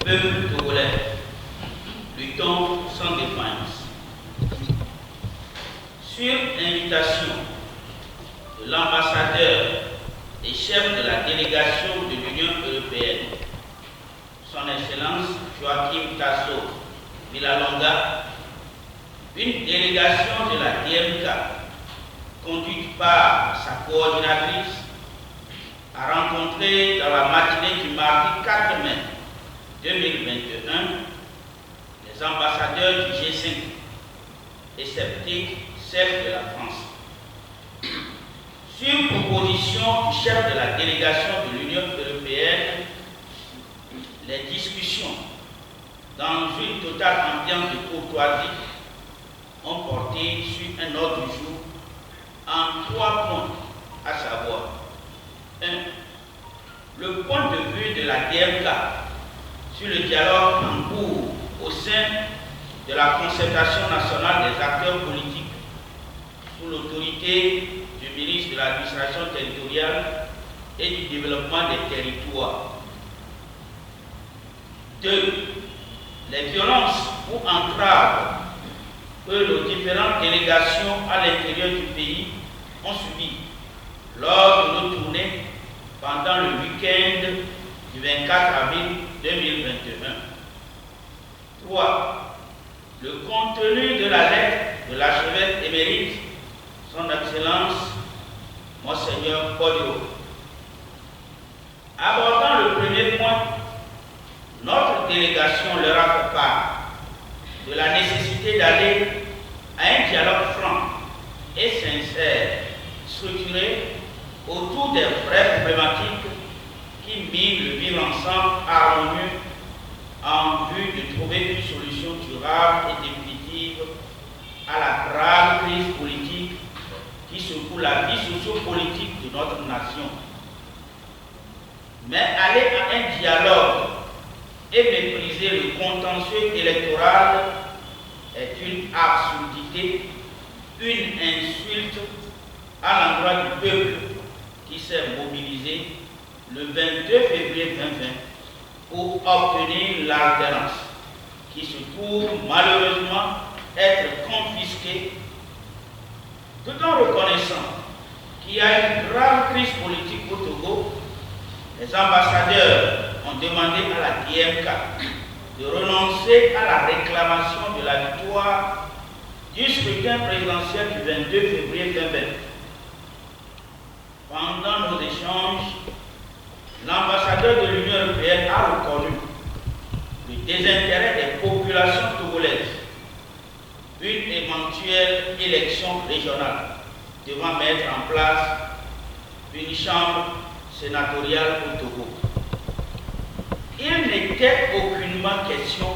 Peuple togolais, luttons sans défiance. Sur l'invitation de l'ambassadeur et chef de la délégation de l'Union européenne, Son Excellence Joachim Tasso Villalonga, une délégation de la DMK, conduite par sa coordinatrice, a rencontré dans la matinée du mardi 4 mai 2021 les ambassadeurs du G5, excepté celle de la France. Sur proposition du chef de la délégation de l'Union européenne, les discussions, dans une totale ambiance de courtoisie, ont porté sur un ordre du jour en 3 points, à savoir 1. Le point de vue de la DMK sur le dialogue en cours au sein de la concertation nationale des acteurs politiques sous l'autorité du ministre de l'administration territoriale et du développement des territoires. 2. Les violences ou entraves que nos différentes délégations à l'intérieur du pays ont subies lors de nos tournées pendant le week-end du 24 avril 2021. 3. Le contenu de la lettre de l'archevêque émérite, Son Excellence Monseigneur Podio. Abordant le premier point, notre délégation leur a fait part de la nécessité d'aller à un dialogue franc et sincère, structuré autour des vraies problématiques qui minent le vivre ensemble harmonieux en vue de trouver une solution durable et définitive à la grave crise politique qui secoue la vie socio-politique de notre nation. Mais aller à un dialogue et mépriser le contentieux électoral est une absurdité, une insulte à l'endroit du peuple qui s'est mobilisé le 22 février 2020 pour obtenir l'alternance, qui se trouve malheureusement être confisquée, tout en reconnaissant qu'il y a une grave crise politique au Togo. Les ambassadeurs ont demandé à la DMK de renoncer à la réclamation de la victoire du scrutin présidentiel du 22 février 2020. Pendant nos échanges, l'ambassadeur de l'Union européenne a reconnu le désintérêt des populations togolaises d'une éventuelle élection régionale devant mettre en place une chambre sénatoriale au Togo. Il n'était aucunement question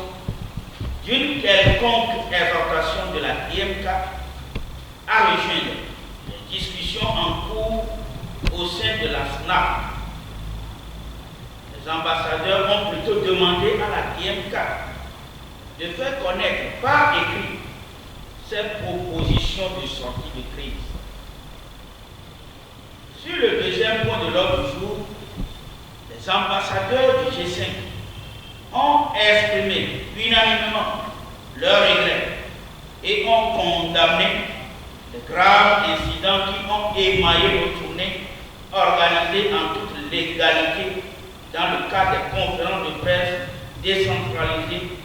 d'une quelconque exhortation de la DMK à rejoindre les discussions en cours au sein de la SNAP. Les ambassadeurs ont plutôt demandé à la DMK de faire connaître par écrit cette proposition de sortie de crise. Sur le deuxième point de l'ordre du jour, les ambassadeurs du G5 ont exprimé unanimement leurs regrets et ont condamné les graves incidents qui ont émaillé nos tournées organisées en toute légalité dans le cadre des conférences de presse décentralisées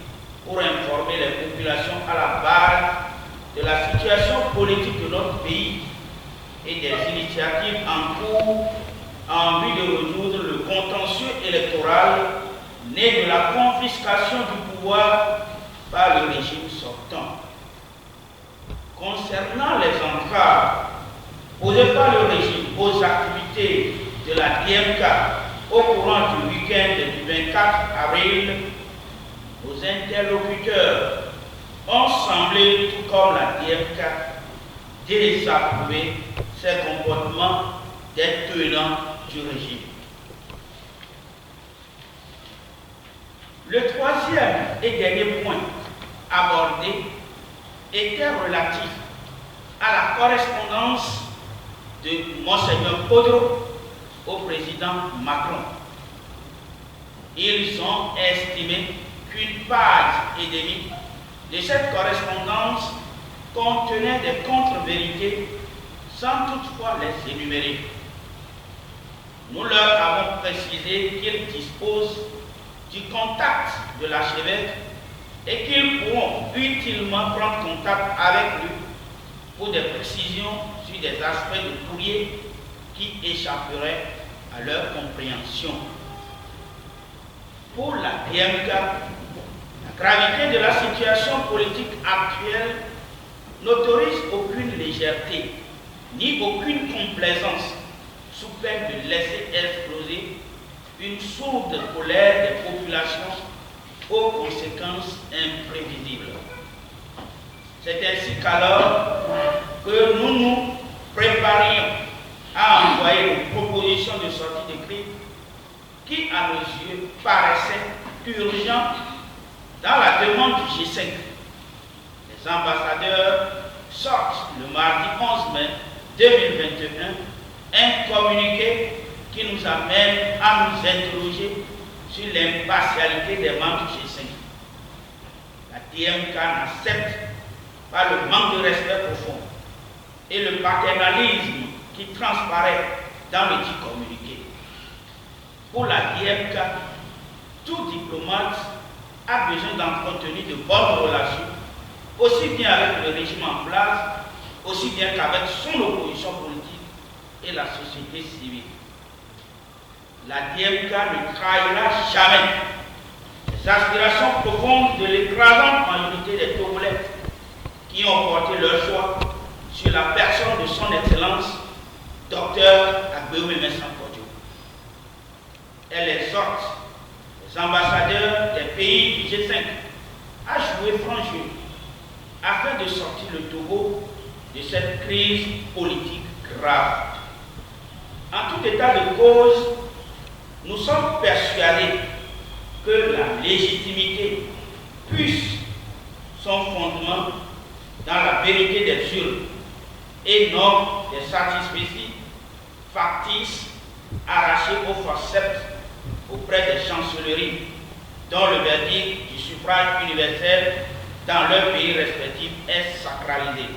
pour informer les populations à la base de la situation politique de notre pays et des initiatives en cours en vue de résoudre le contentieux électoral né de la confiscation du pouvoir par le régime sortant. Concernant les entraves posées par le régime aux activités de la DMK au courant du week-end du 24 avril, nos interlocuteurs ont semblé, tout comme la DMK, désapprouver ces comportements des tenants du régime. Le troisième et dernier point abordé était relatif à la correspondance de Monseigneur Podro au président Macron. Ils ont estimé qu'une page et demie de cette correspondance contenait des contre-vérités sans toutefois les énumérer. Nous leur avons précisé qu'ils disposent du contact de l'archevêque et qu'ils pourront utilement prendre contact avec lui pour des précisions sur des aspects de courrier qui échapperaient à leur compréhension. Pour la DMK, la gravité de la situation politique actuelle n'autorise aucune légèreté ni aucune complaisance sous peine de laisser exploser une sourde colère des populations aux conséquences imprévisibles. C'est ainsi qu'alors que nous nous préparions à envoyer une proposition de sortie de crise qui, à nos yeux, paraissait urgente dans la demande du G5. Les ambassadeurs sortent le mardi 11 mai 2021 un communiqué qui nous amène à nous interroger sur l'impartialité des membres du G5. La DMK n'accepte pas le manque de respect profond et le paternalisme qui transparaît dans le dit communiqué. Pour la DMK, tout diplomate a besoin d'entretenir de bonnes relations, aussi bien avec le régime en place, aussi bien qu'avec son opposition politique et la société civile. La DMK ne trahira jamais les aspirations profondes de l'écrasante majorité des Togolais qui ont porté leur choix sur la personne de son Excellence, Dr Agbéoumé Mensah Kodio. Elle exhorte les ambassadeurs des pays du G5 à jouer franc jeu afin de sortir le Togo de cette crise politique grave. En tout état de cause, nous sommes persuadés que la légitimité puise son fondement dans la vérité des urnes et non des satisfecits factices arrachés au forceps auprès des chancelleries dont le verdict du suffrage universel dans leur pays respectif est sacralisé.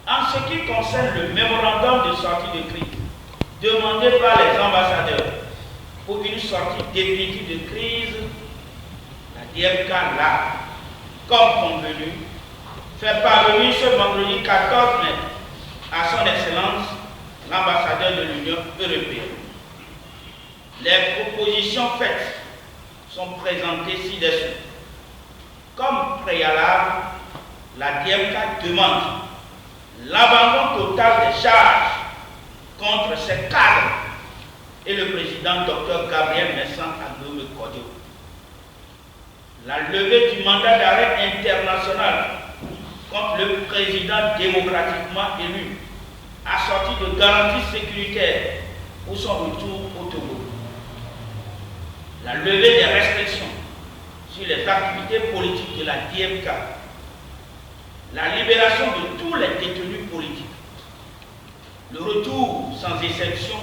En ce qui concerne le mémorandum de sortie de crise demandé par les ambassadeurs pour une sortie définitive de crise, la DMK l'a, comme convenu, fait parvenir ce vendredi 14 mai à son Excellence l'ambassadeur de l'Union européenne. Les propositions faites sont présentées ci-dessous. Comme préalable, la DMK demande l'abandon total des charges contre ses cadres et le président Dr Gabriel Mensah Kodio. La levée du mandat d'arrêt international contre le président démocratiquement élu, assorti de garanties sécuritaires pour son retour au Togo. La levée des restrictions sur les activités politiques de la DMK. La libération de tous les détenus politiques. Le retour sans exception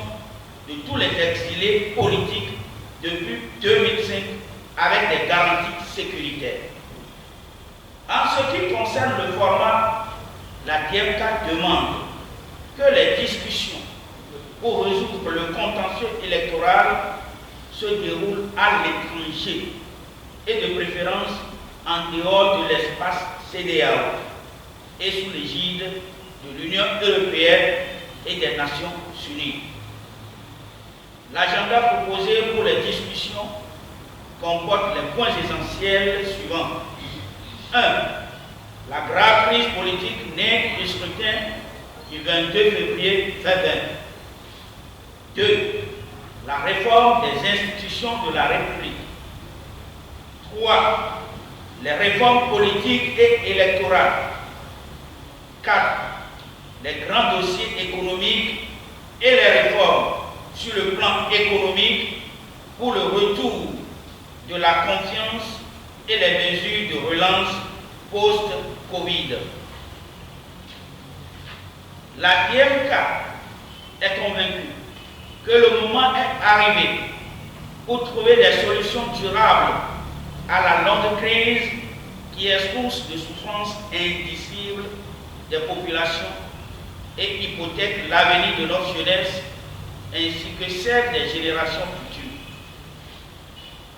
de tous les exilés politiques depuis 2005 avec des garanties sécuritaires. En ce qui concerne le format, la DMK demande que les discussions pour résoudre le contentieux électoral se déroulent à l'étranger et de préférence en dehors de l'espace CEDEAO et sous l'égide de l'Union européenne et des Nations unies. L'agenda proposé pour les discussions comporte les points essentiels suivants. 1. La grave crise politique née du scrutin du 22 février 2020. 2. La réforme des institutions de la République. 3. Les réformes politiques et électorales. 4. Les grands dossiers économiques et sur le plan économique pour le retour de la confiance et les mesures de relance post-Covid. La DMK est convaincue que le moment est arrivé pour trouver des solutions durables à la longue crise qui est source de souffrances indicibles des populations et hypothèque l'avenir de notre jeunesse ainsi que celle des générations futures.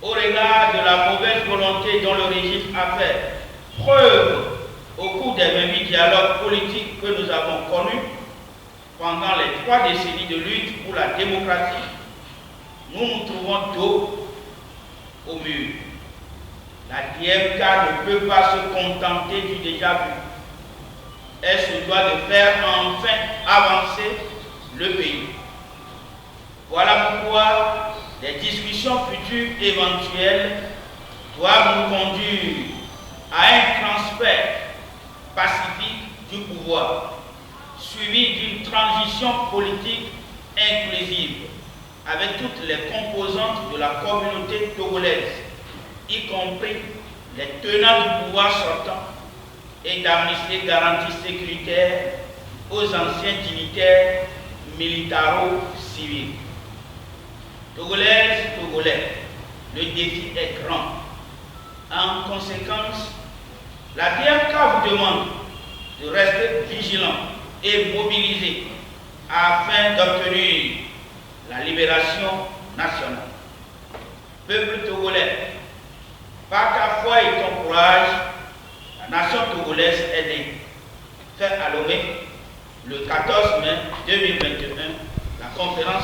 Au regard de la mauvaise volonté dont le régime a fait preuve au cours des 28 dialogues politiques que nous avons connus pendant les 3 décennies de lutte pour la démocratie, nous nous trouvons dos au mur. La DMK ne peut pas se contenter du déjà vu. Elle se doit de faire enfin avancer le pays. Voilà pourquoi les discussions futures éventuelles doivent nous conduire à un transfert pacifique du pouvoir, suivi d'une transition politique inclusive avec toutes les composantes de la communauté togolaise, y compris les tenants du pouvoir sortant, et d'amnistie garantie sécuritaire aux anciens dignitaires militaro-civils. Togolaises, Togolais, le défi est grand. En conséquence, la DMK vous demande de rester vigilant et mobilisé afin d'obtenir la libération nationale. Peuple togolais, par ta foi et ton courage, la nation togolaise est née. Fait à Lomé, le 14 mai 2021, la conférence